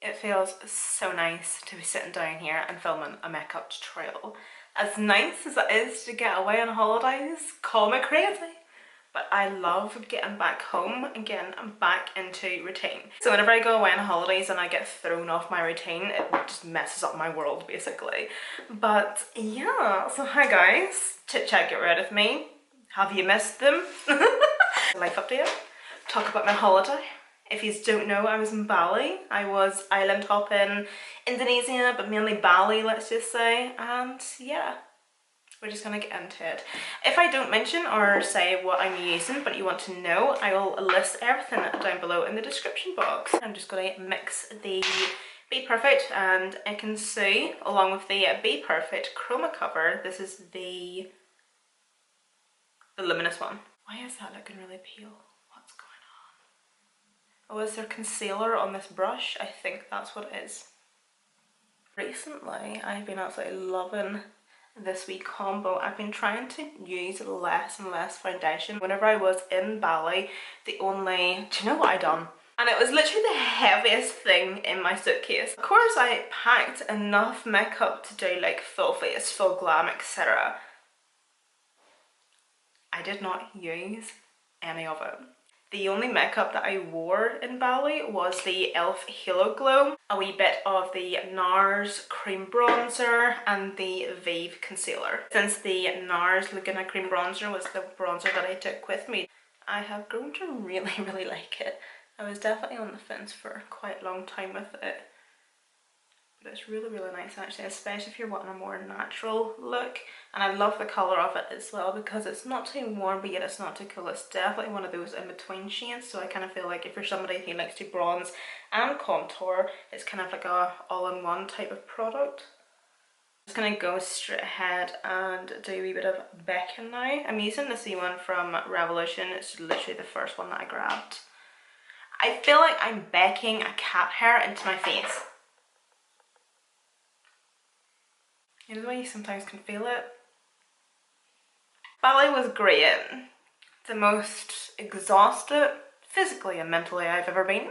It feels so nice to be sitting down here and filming a makeup tutorial. As nice as it is to get away on holidays, call me crazy, but I love getting back home and getting back into routine. So whenever I go away on holidays and I get thrown off my routine, it just messes up my world basically. But yeah, so hi guys, Chit Chat Get Rid of Me. Have you missed them? Life update, talk about my holiday. If you don't know, I was in Bali. I was island hopping Indonesia, but mainly Bali, let's just say. And yeah, we're just gonna get into it. If I don't mention or say what I'm using, but you want to know, I will list everything down below in the description box. I'm just gonna mix the Be Perfect and I Can See along with the Be Perfect chroma cover. This is the luminous one. Why is that looking really pale? What's going on? Oh, is there concealer on this brush? I think that's what it is. Recently, I've been absolutely loving this wee combo. I've been trying to use less and less foundation. Whenever I was in Bali, do you know what I done? And it was literally the heaviest thing in my suitcase. Of course, I packed enough makeup to do like full face, full glam, etc. I did not use any of it. The only makeup that I wore in Bali was the e.l.f. Halo Glow, a wee bit of the NARS cream bronzer and the Vive concealer. Since the NARS Laguna cream bronzer was the bronzer that I took with me, I have grown to really, really like it. I was definitely on the fence for quite a long time with it. But it's really, really nice actually, especially if you're wanting a more natural look. And I love the colour of it as well because it's not too warm but yet it's not too cool. It's definitely one of those in between shades, so I kind of feel like if you're somebody who likes to bronze and contour, it's kind of like a all-in-one type of product. I'm just going to go straight ahead and do a wee bit of Becking now. I'm using the C one from Revolution. It's literally the first one that I grabbed. I feel like I'm becking a cat hair into my face. You know the way you sometimes can feel it? Bali was great. The most exhausted, physically and mentally, I've ever been.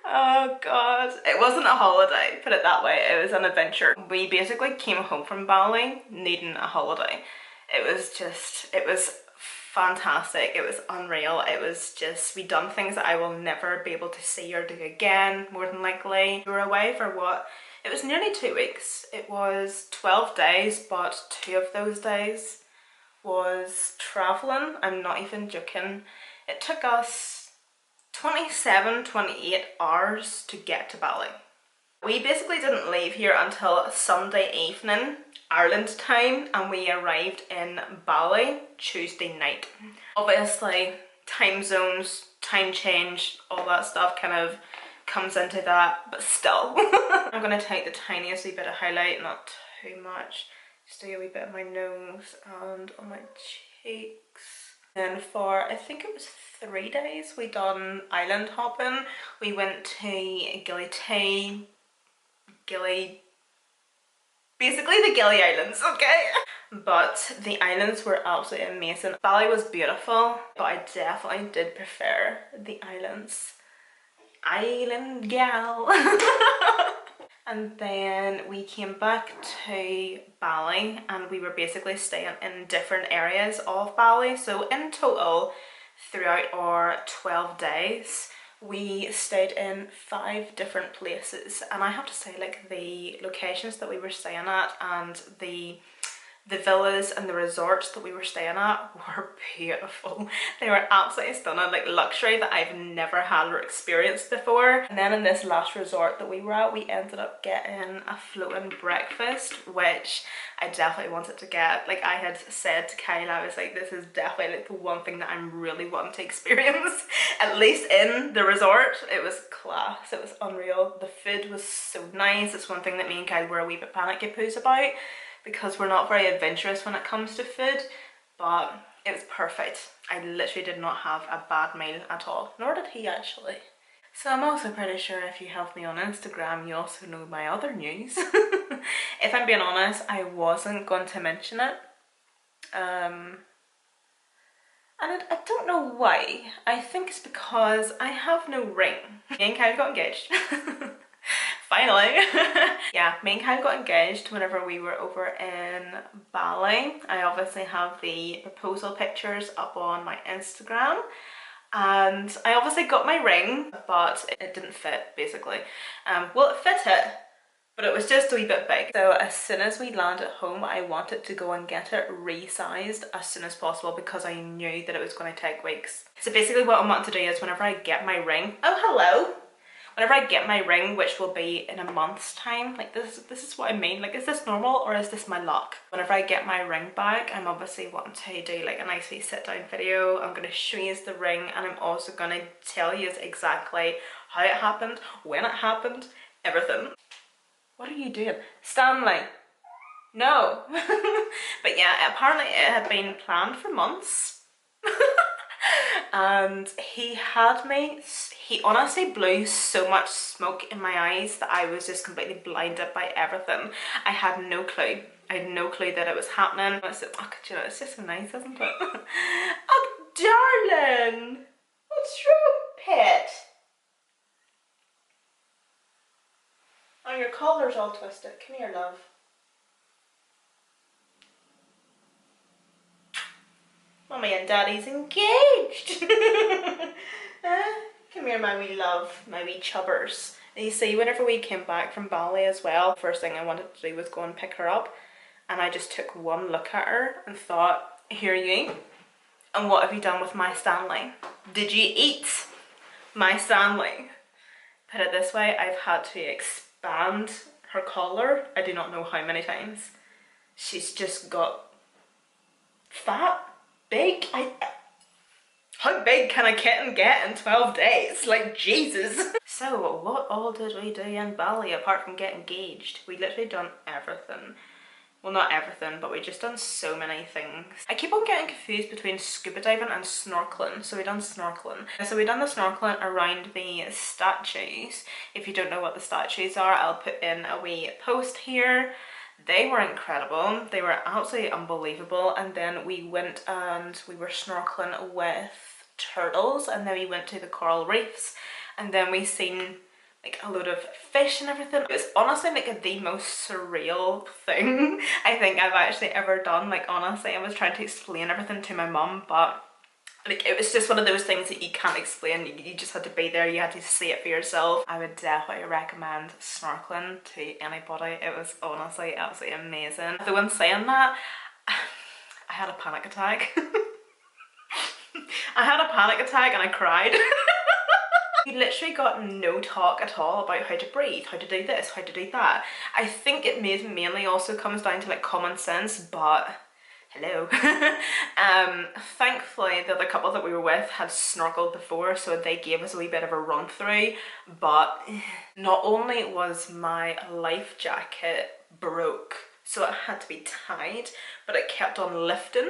Oh god. It wasn't a holiday, put it that way. It was an adventure. We basically came home from Bali needing a holiday. It was fantastic. It was unreal. It was just, we done things that I will never be able to see or do again, more than likely. We were away for what? It was nearly 2 weeks. It was 12 days, but 2 of those days was traveling. I'm not even joking. It took us 28 hours to get to Bali. We basically didn't leave here until Sunday evening, Ireland time, and we arrived in Bali Tuesday night. Obviously, time zones, time change, all that stuff kind of comes into that, but still. I'm going to take the tiniest wee bit of highlight, not too much, just do a wee bit on my nose and on my cheeks. Then for, I think it was 3 days, we done island hopping. We went to basically the Gili Islands, okay? But the islands were absolutely amazing. Bali was beautiful, but I definitely did prefer the islands. Island gal. And then we came back to Bali and we were basically staying in different areas of Bali. So in total, throughout our 12 days, we stayed in 5 different places. And I have to say, like, the locations that we were staying at and the villas and the resorts that we were staying at were beautiful. They were absolutely stunning, like luxury that I've never had or experienced before. And then in this last resort that we were at, we ended up getting a floating breakfast, which I definitely wanted to get. Like I had said to Kyle, I was like, this is definitely like the one thing that I'm really wanting to experience, at least in the resort. It was class, it was unreal. The food was so nice. It's one thing that me and Kyle were a wee bit panicky poos about, because we're not very adventurous when it comes to food, but it was perfect. I literally did not have a bad meal at all, nor did he actually. So I'm also pretty sure if you have me on Instagram, you also know my other news. If I'm being honest, I wasn't going to mention it. And I don't know why. I think it's because I have no ring. Me and Kyle got engaged. Finally. Yeah, me and Kyle got engaged whenever we were over in Bali. I obviously have the proposal pictures up on my Instagram. And I obviously got my ring, but it didn't fit, basically. Well, it fit it, but it was just a wee bit big. So as soon as we land at home, I wanted to go and get it resized as soon as possible because I knew that it was going to take weeks. So basically what I'm wanting to do is whenever I get my ring, oh hello! Whenever I get my ring, which will be in a month's time, like this is what I mean, like is this normal or is this my luck? Whenever I get my ring back, I'm obviously wanting to do like a nice wee sit down video. I'm going to show you the ring and I'm also going to tell you exactly how it happened, when it happened, everything. What are you doing? Stanley! No! But yeah, apparently it had been planned for months. And he honestly blew so much smoke in my eyes that I was just completely blinded by everything. I had no clue. I had no clue that it was happening. I said, oh, you know, it's just so nice, isn't it? Oh, darling! What's wrong, pet? Oh, your collar's all twisted. Come here, love. Mommy and Daddy's engaged. Come here, my wee love, my wee chubbers. And you see, whenever we came back from Bali as well, first thing I wanted to do was go and pick her up. And I just took one look at her and thought, here you. And what have you done with my Stanley? Did you eat my Stanley? Put it this way, I've had to expand her collar. I do not know how many times. She's just got fat, big. How big can a kitten get in 12 days? Like, Jesus. So, what all did we do in Bali apart from get engaged? We literally done everything. Well, not everything, but we just done so many things. I keep on getting confused between scuba diving and snorkeling. So we done snorkeling. So we done the snorkeling around the statues. If you don't know what the statues are, I'll put in a wee post here. They were incredible. They were absolutely unbelievable. And then we went and we were snorkeling with turtles, and then we went to the coral reefs, and then we seen like a load of fish and everything. It was honestly like the most surreal thing I think I've actually ever done. Like, honestly, I was trying to explain everything to my mum, but like it was just one of those things that you can't explain. You just had to be there, you had to see it for yourself. I would definitely recommend snorkeling to anybody. It was honestly absolutely amazing. Though when saying that, I had a panic attack. I had a panic attack and I cried. You literally got no talk at all about how to breathe, how to do this, how to do that. I think it mainly also comes down to like common sense, but hello. Thankfully the other couple that we were with had snorkeled before, so they gave us a wee bit of a run through. But not only was my life jacket broke, so it had to be tied, but it kept on lifting.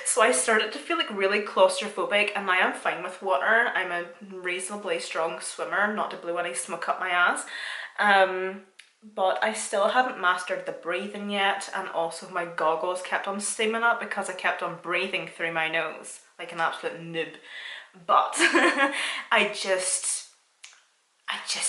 So I started to feel like really claustrophobic, and I am fine with water. I'm a reasonably strong swimmer, not to blow any smoke up my ass. But I still hadn't mastered the breathing yet, and also my goggles kept on steaming up because I kept on breathing through my nose like an absolute noob. But I just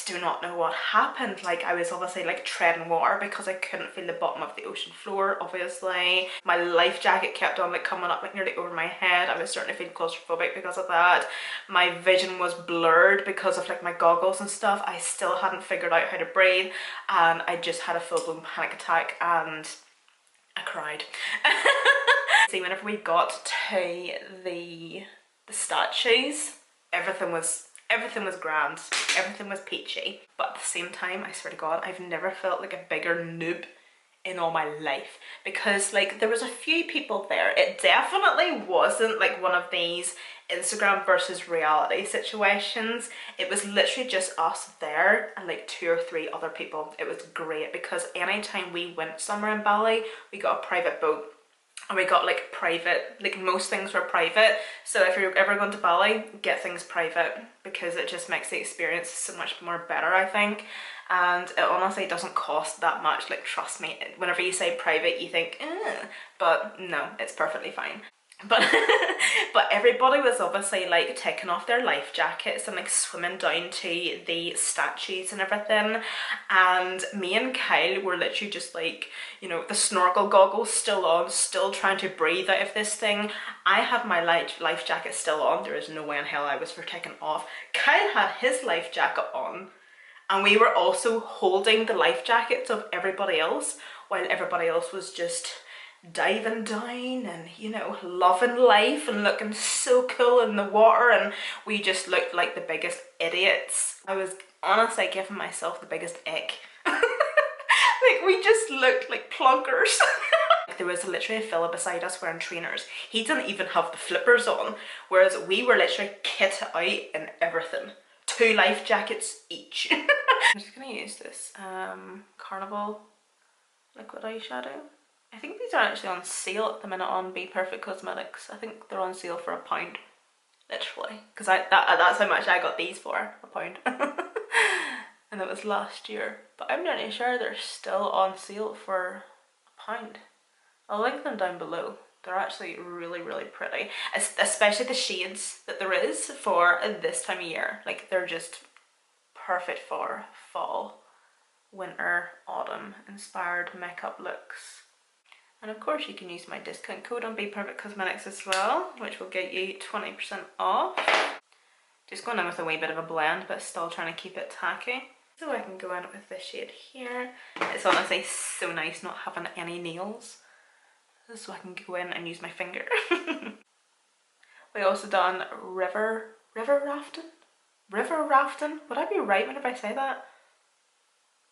do not know what happened. Like, I was obviously like treading water because I couldn't feel the bottom of the ocean floor, obviously. My life jacket kept on like coming up like nearly over my head. I was starting to feel claustrophobic because of that. My vision was blurred because of like my goggles and stuff. I still hadn't figured out how to breathe, and I just had a full-blown panic attack and I cried. See, whenever we got to the statues, everything was grand, everything was peachy, but at the same time, I swear to God, I've never felt like a bigger noob in all my life, because like there was a few people there. It definitely wasn't like one of these Instagram versus reality situations. It was literally just us there and like 2 or 3 other people. It was great because anytime we went somewhere in Bali, we got a private boat. And we got like private, like most things were private. So if you're ever going to Bali, get things private because it just makes the experience so much more better, I think. And it honestly doesn't cost that much, like trust me. Whenever you say private, you think, but no, it's perfectly fine. But but everybody was obviously like taking off their life jackets and like swimming down to the statues and everything, and me and Kyle were literally just like, you know, the snorkel goggles still on, still trying to breathe out of this thing. I had my life jacket still on. There is no way in hell I was for taking off. Kyle had his life jacket on, and we were also holding the life jackets of everybody else while everybody else was just diving down and, you know, loving life and looking so cool in the water, and we just looked like the biggest idiots. I was honestly giving myself the biggest ick. Like, we just looked like plunkers. There was literally a fella beside us wearing trainers. He didn't even have the flippers on, whereas we were literally kit out in everything. 2 life jackets each. I'm just gonna use this Carnival liquid eyeshadow. I think these are actually on sale at the minute on Be Perfect Cosmetics. I think they're on sale for £1, literally. Because that's how much I got these for, £1. And it was last year. But I'm nearly sure they're still on sale for £1. I'll link them down below. They're actually really, really pretty. Especially the shades that there is for this time of year. Like, they're just perfect for fall, winter, autumn inspired makeup looks. And of course you can use my discount code on Be Perfect Cosmetics as well, which will get you 20% off. Just going in with a wee bit of a blend, but still trying to keep it tacky. So I can go in with this shade here. It's honestly so nice not having any nails, so I can go in and use my finger. We also done river rafting? River rafting? Would I be right whenever I say that?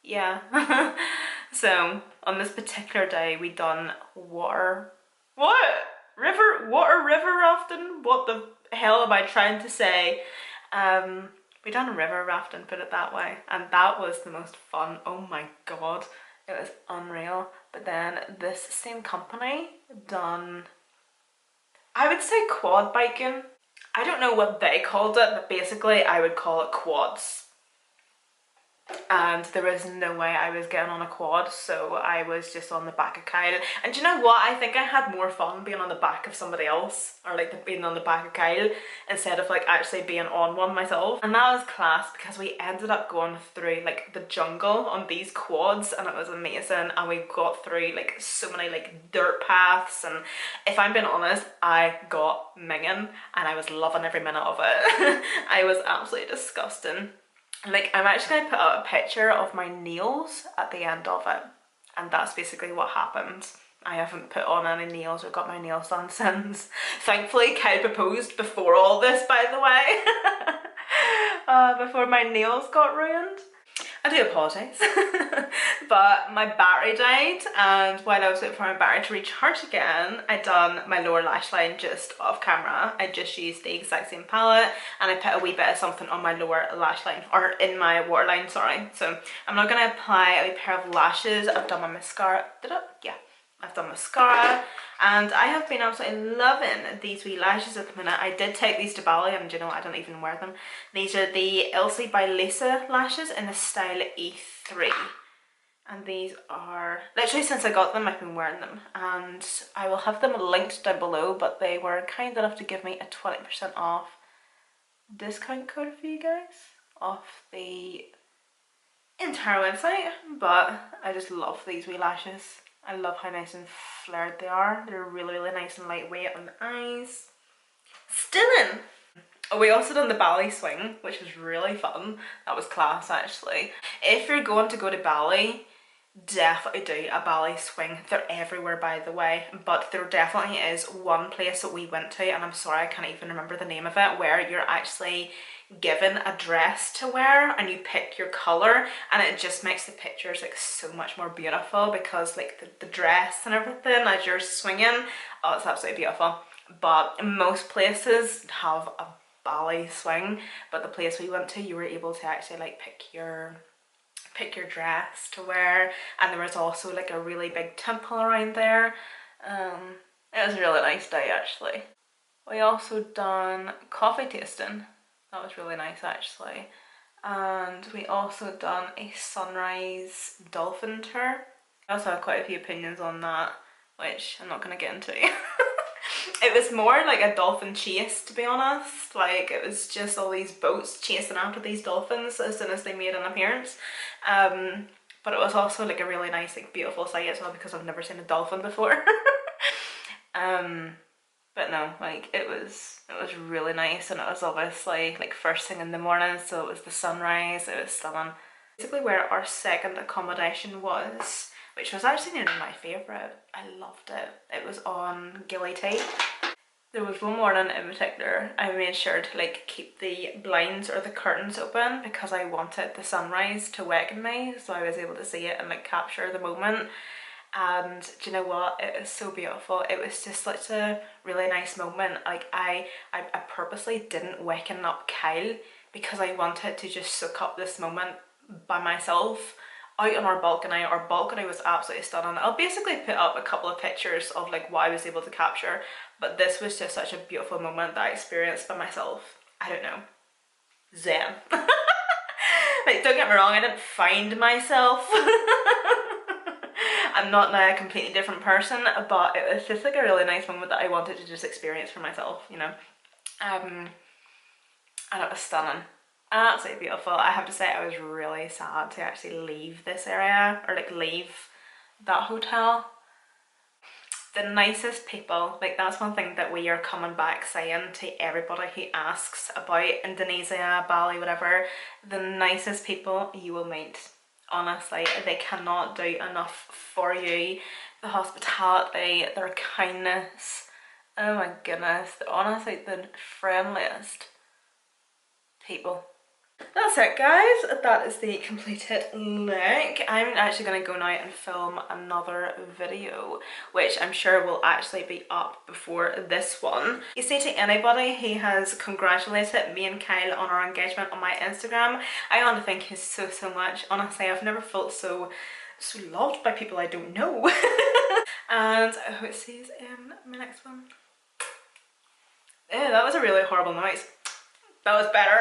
Yeah. So on this particular day we done water river rafting. What the hell am I trying to say? We done river rafting, put it that way, and that was the most fun. Oh my god, it was unreal. But then this same company done, I would say, quad biking. I don't know what they called it, but basically I would call it quads. And there was no way I was getting on a quad, so I was just on the back of Kyle. And do you know what? I think I had more fun being on the back of somebody else, or like being on the back of Kyle, instead of like actually being on one myself. And that was class because we ended up going through like the jungle on these quads, and it was amazing. And we got through like so many like dirt paths, and if I'm being honest, I got minging and I was loving every minute of it. I was absolutely disgusting. Like, I'm actually going to put out a picture of my nails at the end of it, and that's basically what happened. I haven't put on any nails or got my nails done since. Thankfully, Kyle proposed before all this, by the way. Before my nails got ruined. I do apologise. But my battery died, and while I was waiting for my battery to recharge again, I done my lower lash line just off camera. I just used the exact same palette, and I put a wee bit of something on my lower lash line, or in my waterline, sorry. So I'm not going to apply a wee pair of lashes. I've done my mascara. Did I? Yeah. I've done mascara, and I have been absolutely loving these wee lashes at the minute. I did take these to Bali, and you know, I don't even wear them. These are the Elsie by Lisa lashes in the style E3. And these are, literally since I got them, I've been wearing them. And I will have them linked down below, but they were kind enough to give me a 20% off discount code for you guys off the entire website. But I just love these wee lashes. I love how nice and flared they are. They're really, really nice and lightweight on the eyes. Stunning! Oh, we also done the Bali swing, which was really fun. That was class, actually. If you're going to go to Bali, definitely do a Bali swing. They're everywhere, by the way, but there definitely is one place that we went to, and I'm sorry I can't even remember the name of it, where you're actually given a dress to wear and you pick your color, and it just makes the pictures like so much more beautiful, because like the dress and everything as you're swinging, oh, it's absolutely beautiful. But most places have a Bali swing, but the place we went to, you were able to actually like pick your dress to wear, and there was also like a really big temple around there. It was a really nice day, actually. We also done coffee tasting. That was really nice, actually. And we also done a sunrise dolphin tour. I also have quite a few opinions on that, which I'm not going to get into. It was more like a dolphin chase, to be honest. Like, it was just all these boats chasing after these dolphins as soon as they made an appearance. But it was also like a really nice, like beautiful sight as well, because I've never seen a dolphin before. But no, like it was really nice, and it was obviously like first thing in the morning, so it was the sunrise. It was stunning. Basically where our second accommodation was, which was actually nearly my favourite. I loved it. It was on Gilly Tea. There was one morning in particular I made sure to like keep the blinds or the curtains open because I wanted the sunrise to waken me, so I was able to see it and like capture the moment. And do you know what, it was so beautiful. It was just such a really nice moment. Like I purposely didn't waken up Kyle because I wanted to just soak up this moment by myself out on our balcony. Our balcony was absolutely stunning. I'll basically put up a couple of pictures of like what I was able to capture, but this was just such a beautiful moment that I experienced by myself. I don't know, zen. Like, don't get me wrong, I didn't find myself. I'm not now a completely different person, but it was just like a really nice moment that I wanted to just experience for myself, you know. And it was stunning. Absolutely beautiful. I have to say I was really sad to actually leave this area, or like leave that hotel. The nicest people, like that's one thing that we are coming back saying to everybody who asks about Indonesia, Bali, whatever. The nicest people you will meet. Honestly, they cannot do enough for you. The hospitality, their kindness, oh my goodness, they're honestly the friendliest people. That's it guys, that is the completed look. I'm actually going to go now and film another video, which I'm sure will actually be up before this one. You see, to anybody who has congratulated me and Kyle on our engagement on my Instagram, I want to thank you so much. Honestly, I've never felt so loved by people I don't know. And I hope to see you in my next one. Ew, that was a really horrible noise. That was better.